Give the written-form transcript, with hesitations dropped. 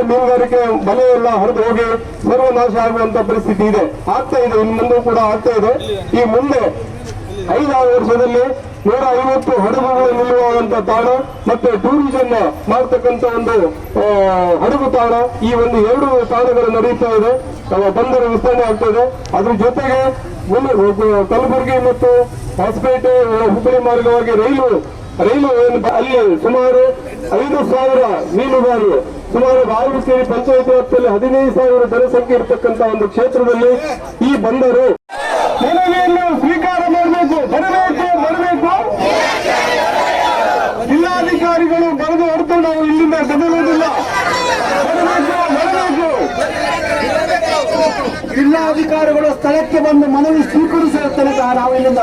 ಮೀನುಗಾರಿಕೆ ಬಲೆ ಎಲ್ಲ ಹರಿದು ಹೋಗಿ ಸರ್ವನಾಶ ಆಗುವಂತ ಪರಿಸ್ಥಿತಿ ಇದೆ, ಆಗ್ತಾ ಇದೆ, ಇನ್ನು ಮುಂದೆ ಕೂಡ ಆಗ್ತಾ ಇದೆ. ಈ ಮುಂದೆ 5-6 ವರ್ಷದಲ್ಲಿ 150 ಹಡಗುಗಳು ನಿಲ್ಲುವಂತ ತಾಣ ಮತ್ತೆ ಟೂರಿಸಂ ಮಾಡ್ತಕ್ಕಂಥ ಒಂದು ಹಡಗು ತಾಣ, ಈ ಒಂದು 2 ತಾಣಗಳು ನಡೀತಾ ಇದೆ. ಬಂದರು ವಿಸ್ತರಣೆ ಆಗ್ತಾ ಇದೆ. ಅದ್ರ ಜೊತೆಗೆ ಕಲಬುರಗಿ ಮತ್ತು ಹೊಸಪೇಟೆ ಹುಬ್ಬಳ್ಳಿ ಮಾರ್ಗವಾಗಿ ರೈಲು ಅಲ್ಲಿ ಸುಮಾರು 5,000 ಮೀನುಗಾರರು, ಸುಮಾರು ರಾಯಚೂರು ಪಂಚಾಯತ್ ವ್ಯಾಪ್ತಿಯಲ್ಲಿ 15,000 ಜನಸಂಖ್ಯೆ ಇರತಕ್ಕಂತ ಒಂದು ಕ್ಷೇತ್ರದಲ್ಲಿ ಈ ಬಂದರು ಮನವಿಯನ್ನು ಸ್ವೀಕಾರ ಮಾಡಬೇಕು. ಬರಬೇಕು. ಜಿಲ್ಲಾಧಿಕಾರಿಗಳು ಬರೆದು ಹೊರತು ನಾವು ಇಲ್ಲಿಂದ ಕದಲುವುದಿಲ್ಲ. ಬರಬೇಕು. ಜಿಲ್ಲಾಧಿಕಾರಿಗಳು ಸ್ಥಳಕ್ಕೆ ಬಂದು ಮನವಿ ಸ್ವೀಕರಿಸುವ ತನಕ ನಾವು ಇಲ್ಲಿಂದ